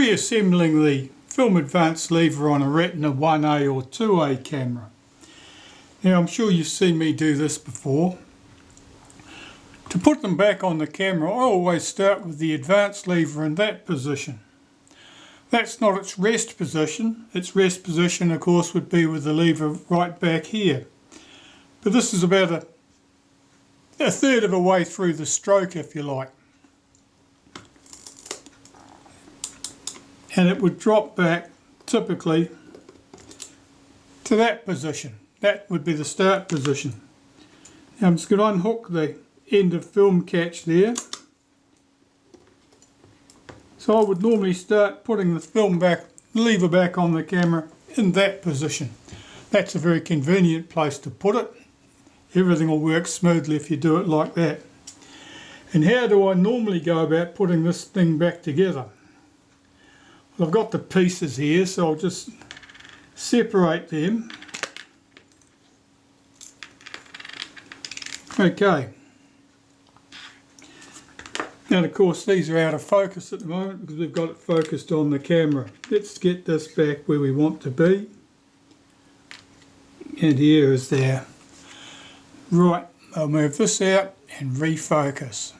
reassembling the film advance lever on a Retina Ia or IIa camera. Now I'm sure you've seen me do this before. To put them back on the camera, I always start with the advance lever in that position. That's not its rest position. Its rest position, of course, would be with the lever right back here. But this is about a third of a way through the stroke, if you like. And it would drop back typically to that position. That would be the start position. Now I'm just going to unhook the end of film catch there. So I would normally start putting the film back, lever back on the camera in that position. That's a very convenient place to put it. Everything will work smoothly if you do it like that. And how do I normally go about putting this thing back together? Well, I've got the pieces here, so I'll just separate them. Okay. And of course these are out of focus at the moment because we've got it focused on the camera. Let's get this back where we want to be. And here is there. Right, I'll move this out and refocus.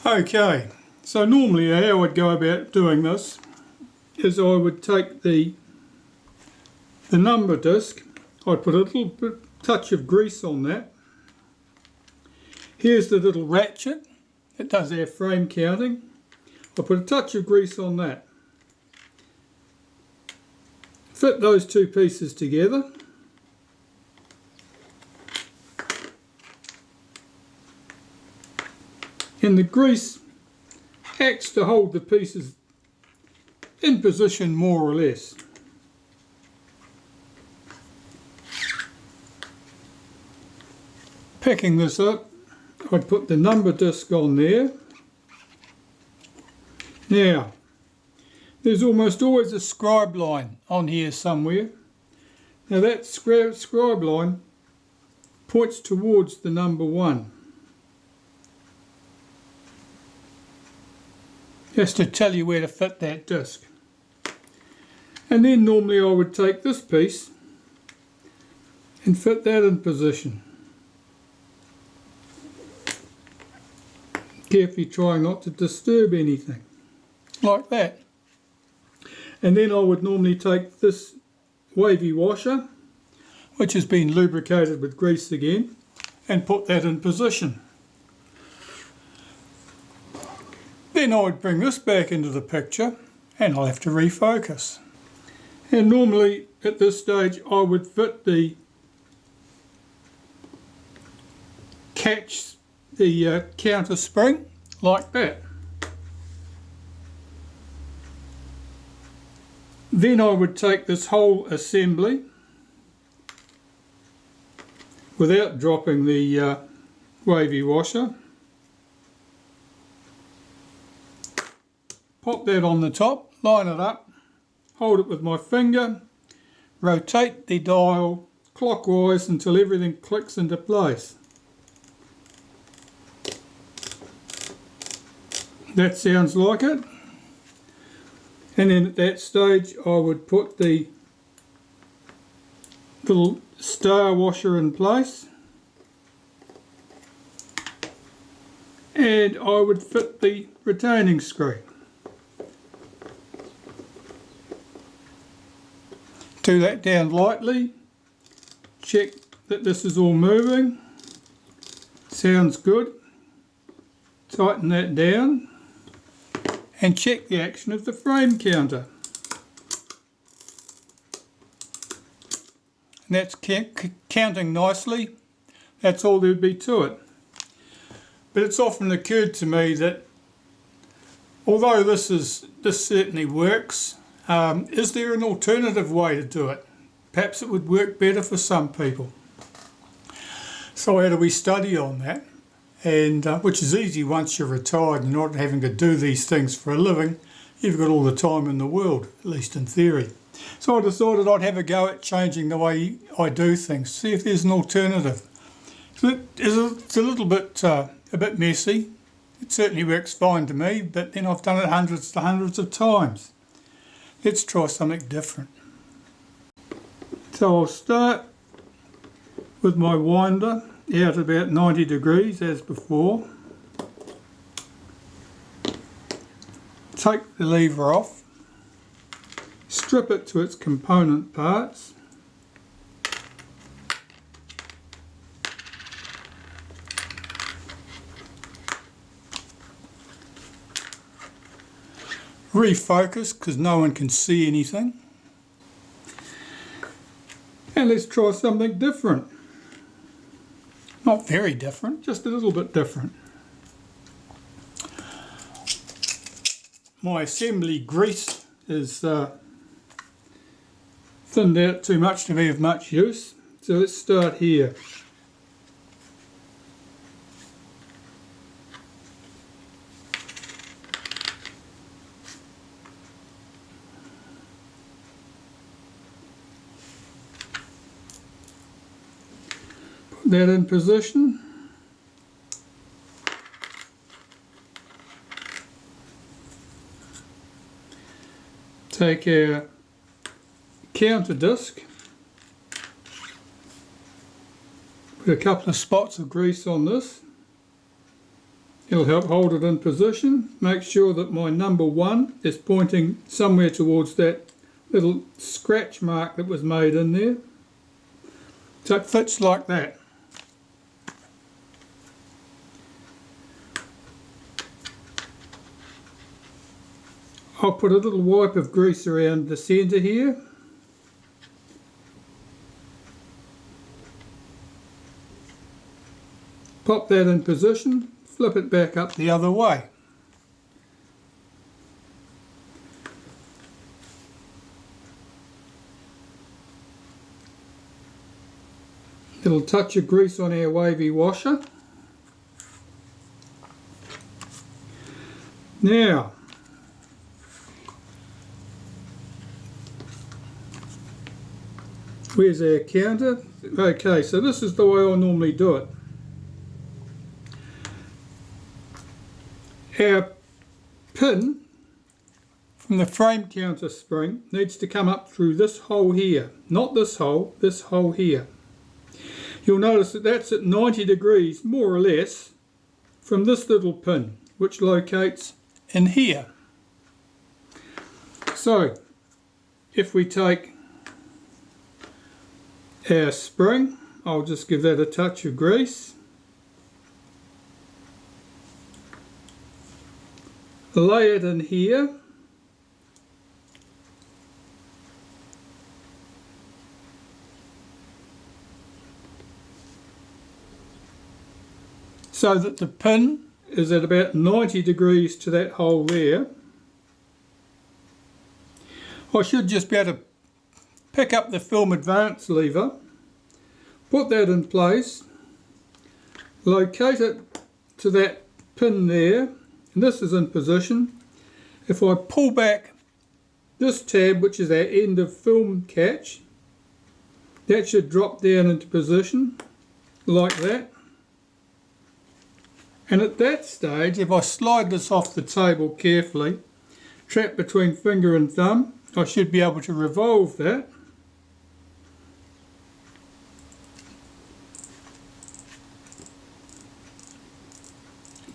Okay, so normally how I'd go about doing this is I would take the number disc, I'd put a little touch of grease on that. Here's the little ratchet that does our frame counting. I'll put a touch of grease on that. Fit those two pieces together. And the grease acts to hold the pieces in position more or less. Picking this up, I'd put the number disc on there. Now, there's almost always a scribe line on here somewhere. Now that scribe line points towards the number 1. Just to tell you where to fit that disc. And then normally I would take this piece and fit that in position. Carefully trying not to disturb anything, like that. And then I would normally take this wavy washer, which has been lubricated with grease again, and put that in position. Then I would bring this back into the picture and I'll have to refocus. And normally at this stage I would fit the counter spring like that. Then I would take this whole assembly without dropping the wavy washer, pop that on the top, line it up, hold it with my finger, rotate the dial clockwise until everything clicks into place. That sounds like it. And then at that stage I would put the little star washer in place and I would fit the retaining screw. Do that down lightly, check that this is all moving, sounds good, tighten that down and check the action of the frame counter. And that's counting nicely, that's all there'd be to it. But it's often occurred to me that although this certainly works, is there an alternative way to do it? Perhaps it would work better for some people. So how do we study on that? And which is easy once you're retired and not having to do these things for a living. You've got all the time in the world, at least in theory. So I decided I'd have a go at changing the way I do things, see if there's an alternative. So it's a little bit a bit messy, It certainly works fine to me, but then I've done it hundreds of times. Let's try something different. So I'll start with my winder out about 90 degrees as before. Take the lever off, strip it to its component parts. Refocus because no one can see anything. And let's try something different. Not very different, just a little bit different. My assembly grease is thinned out too much to be of much use. So let's start here. Put that in position. Take our counter disc, put a couple of spots of grease on this. It'll help hold it in position. Make sure that my number 1 is pointing somewhere towards that little scratch mark that was made in there. So it fits like that. I'll put a little wipe of grease around the centre here. Pop that in position, flip it back up the other way. Little touch of grease on our wavy washer. Now, where's our counter? Okay, so this is the way I normally do it. Our pin from the frame counter spring needs to come up through this hole here. Not this hole here. You'll notice that that's at 90 degrees, more or less, from this little pin, which locates in here. So, if we take our spring, I'll just give that a touch of grease. Lay it in here. So that the pin is at about 90 degrees to that hole there. I should just be able to pick up the film advance lever, put that in place, locate it to that pin there, and this is in position. If I pull back this tab, which is our end of film catch, that should drop down into position like that. And at that stage, if I slide this off the table carefully, trapped between finger and thumb, I should be able to revolve that.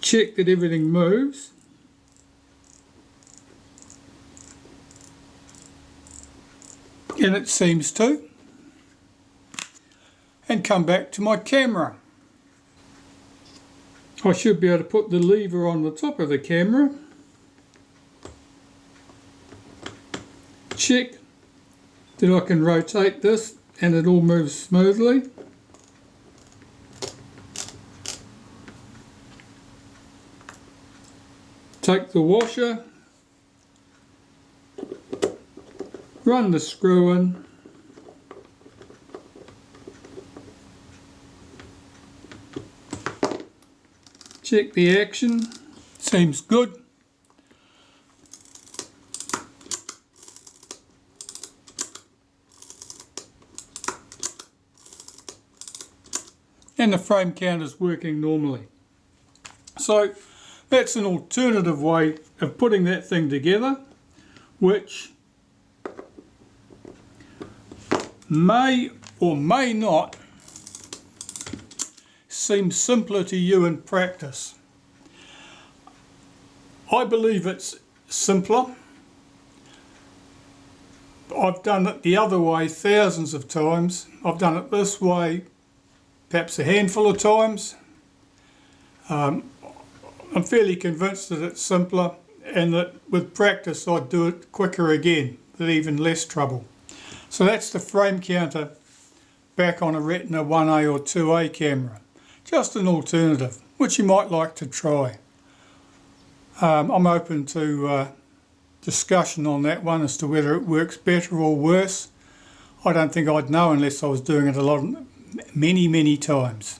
Check that everything moves. And it seems to. And come back to my camera. I should be able to put the lever on the top of the camera. Check that I can rotate this and it all moves smoothly. Take the washer, run the screw in, check the action, seems good. And the frame counter is working normally. So That's an alternative way of putting that thing together, which may or may not seem simpler to you in practice. I believe it's simpler. I've done it the other way thousands of times. I've done it this way perhaps a handful of times. I'm fairly convinced that it's simpler and that with practice I'd do it quicker again with even less trouble. So that's the frame counter back on a Retina 1A or 2A camera. Just an alternative, which you might like to try. I'm open to discussion on that one as to whether it works better or worse. I don't think I'd know unless I was doing it many times.